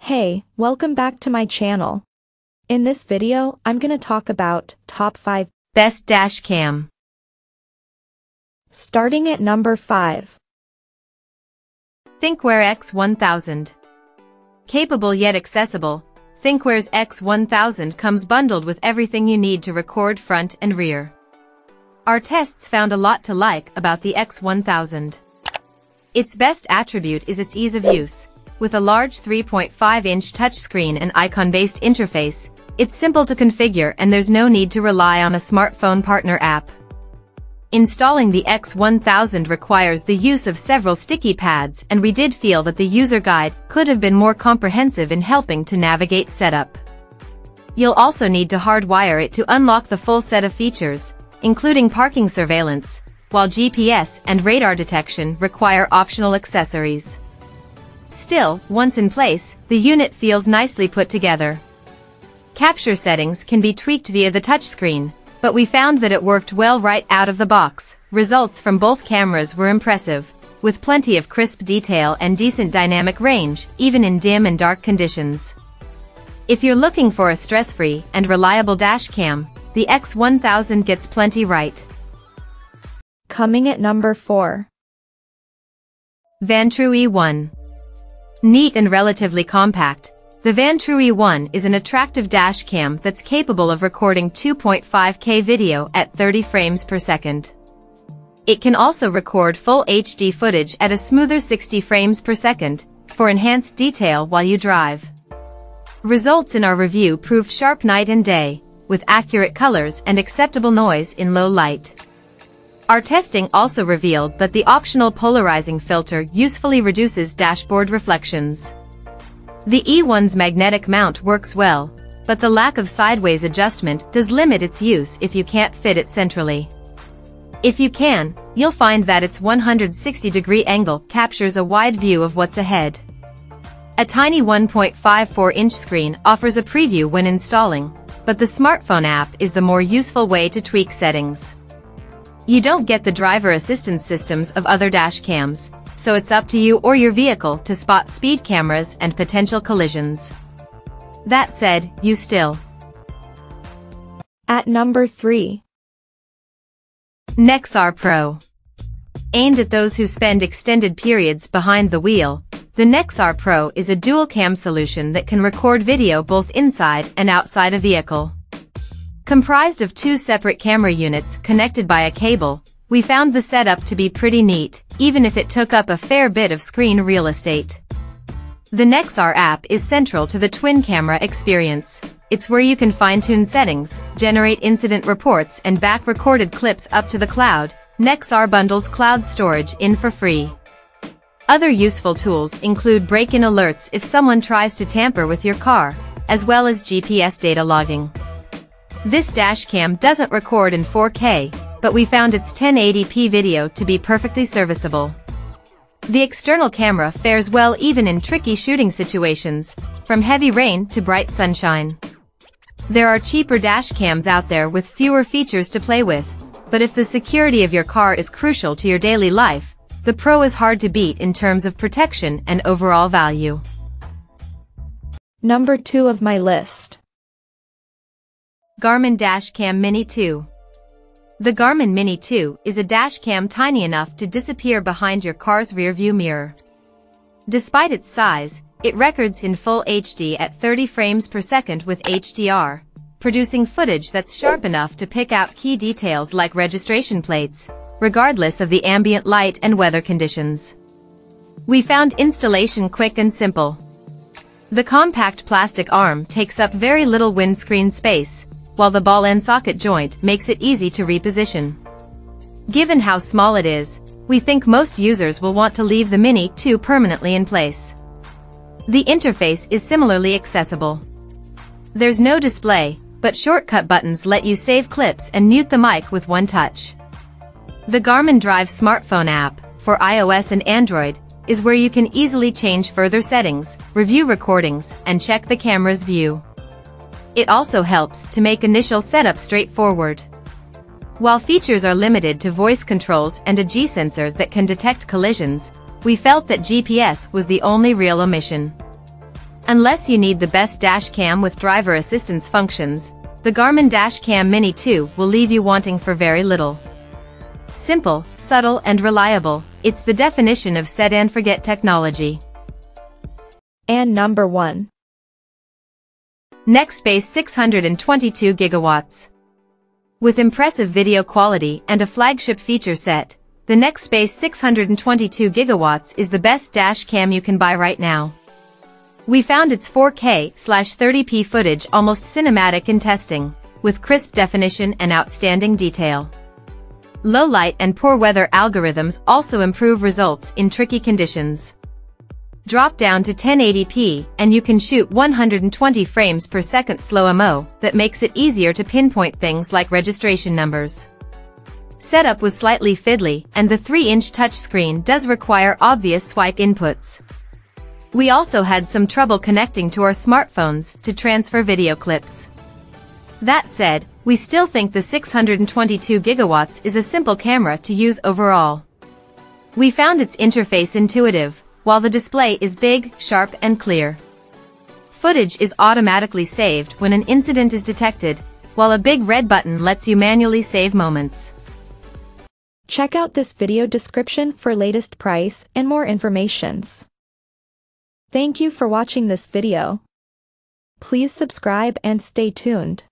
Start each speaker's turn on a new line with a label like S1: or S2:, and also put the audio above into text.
S1: Hey, welcome back to my channel. In this video, I'm gonna talk about top 5
S2: best dash cam.
S1: Starting at number 5.
S2: Thinkware X1000. Capable yet accessible, Thinkware's X1000 comes bundled with everything you need to record front and rear. Our tests found a lot to like about the X1000. Its best attribute is its ease of use. With a large 3.5-inch touchscreen and icon-based interface, it's simple to configure and there's no need to rely on a smartphone partner app. Installing the X1000 requires the use of several sticky pads, and we did feel that the user guide could have been more comprehensive in helping to navigate setup. You'll also need to hardwire it to unlock the full set of features, including parking surveillance, while GPS and radar detection require optional accessories. Still, once in place, the unit feels nicely put together. Capture settings can be tweaked via the touchscreen, but we found that it worked well right out of the box. Results from both cameras were impressive, with plenty of crisp detail and decent dynamic range, even in dim and dark conditions. If you're looking for a stress-free and reliable dash cam, the X1000 gets plenty right.
S1: Coming at number 4.
S2: Vantrue E1. Neat and relatively compact, the Vantrue E1 is an attractive dash cam that's capable of recording 2.5K video at 30 frames per second. It can also record full HD footage at a smoother 60 frames per second, for enhanced detail while you drive. Results in our review proved sharp night and day, with accurate colors and acceptable noise in low light. Our testing also revealed that the optional polarizing filter usefully reduces dashboard reflections. The E1's magnetic mount works well, but the lack of sideways adjustment does limit its use if you can't fit it centrally. If you can, you'll find that its 160-degree angle captures a wide view of what's ahead. A tiny 1.54-inch screen offers a preview when installing, but the smartphone app is the more useful way to tweak settings. You don't get the driver assistance systems of other dash cams, so it's up to you or your vehicle to spot speed cameras and potential collisions. That said, you still.
S1: At number 3.
S2: Nexar Pro. Aimed at those who spend extended periods behind the wheel, the Nexar Pro is a dual-cam solution that can record video both inside and outside a vehicle. Comprised of 2 separate camera units connected by a cable, we found the setup to be pretty neat, even if it took up a fair bit of screen real estate. The Nexar app is central to the twin camera experience. It's where you can fine-tune settings, generate incident reports and back recorded clips up to the cloud. Nexar bundles cloud storage in for free. Other useful tools include break-in alerts if someone tries to tamper with your car, as well as GPS data logging. This dash cam doesn't record in 4K, but we found its 1080p video to be perfectly serviceable. The external camera fares well even in tricky shooting situations, from heavy rain to bright sunshine. There are cheaper dash cams out there with fewer features to play with, but if the security of your car is crucial to your daily life, the Pro is hard to beat in terms of protection and overall value.
S1: Number 2 of my list.
S2: Garmin Dashcam Mini 2. The Garmin Mini 2 is a dash cam tiny enough to disappear behind your car's rearview mirror. Despite its size, it records in full HD at 30 frames per second with HDR, producing footage that's sharp enough to pick out key details like registration plates, regardless of the ambient light and weather conditions. We found installation quick and simple. The compact plastic arm takes up very little windscreen space, while the ball and socket joint makes it easy to reposition. Given how small it is, we think most users will want to leave the Mini 2 permanently in place. The interface is similarly accessible. There's no display, but shortcut buttons let you save clips and mute the mic with one touch. The Garmin Drive smartphone app, for iOS and Android, is where you can easily change further settings, review recordings, and check the camera's view. It also helps to make initial setup straightforward. While features are limited to voice controls and a G-sensor that can detect collisions, we felt that GPS was the only real omission. Unless you need the best dash cam with driver assistance functions, the Garmin Dashcam Mini 2 will leave you wanting for very little. Simple, subtle and reliable, it's the definition of set and forget technology.
S1: And number 1.
S2: Nextbase 622 gigawatts. With impressive video quality and a flagship feature set, the Nextbase 622 gigawatts is the best dash cam you can buy right now. We found its 4K/30p footage almost cinematic in testing, with crisp definition and outstanding detail. Low light and poor weather algorithms also improve results in tricky conditions. Drop down to 1080p and you can shoot 120 frames per second slow-mo that makes it easier to pinpoint things like registration numbers. Setup was slightly fiddly and the 3-inch touchscreen does require obvious swipe inputs. We also had some trouble connecting to our smartphones to transfer video clips. That said, we still think the 622 gigawatts is a simple camera to use overall. We found its interface intuitive, while the display is big, sharp and clear. Footage is automatically saved when an incident is detected, while a big red button lets you manually save moments.
S1: Check out this video description for latest price and more informations. Thank you for watching this video. Please subscribe and stay tuned.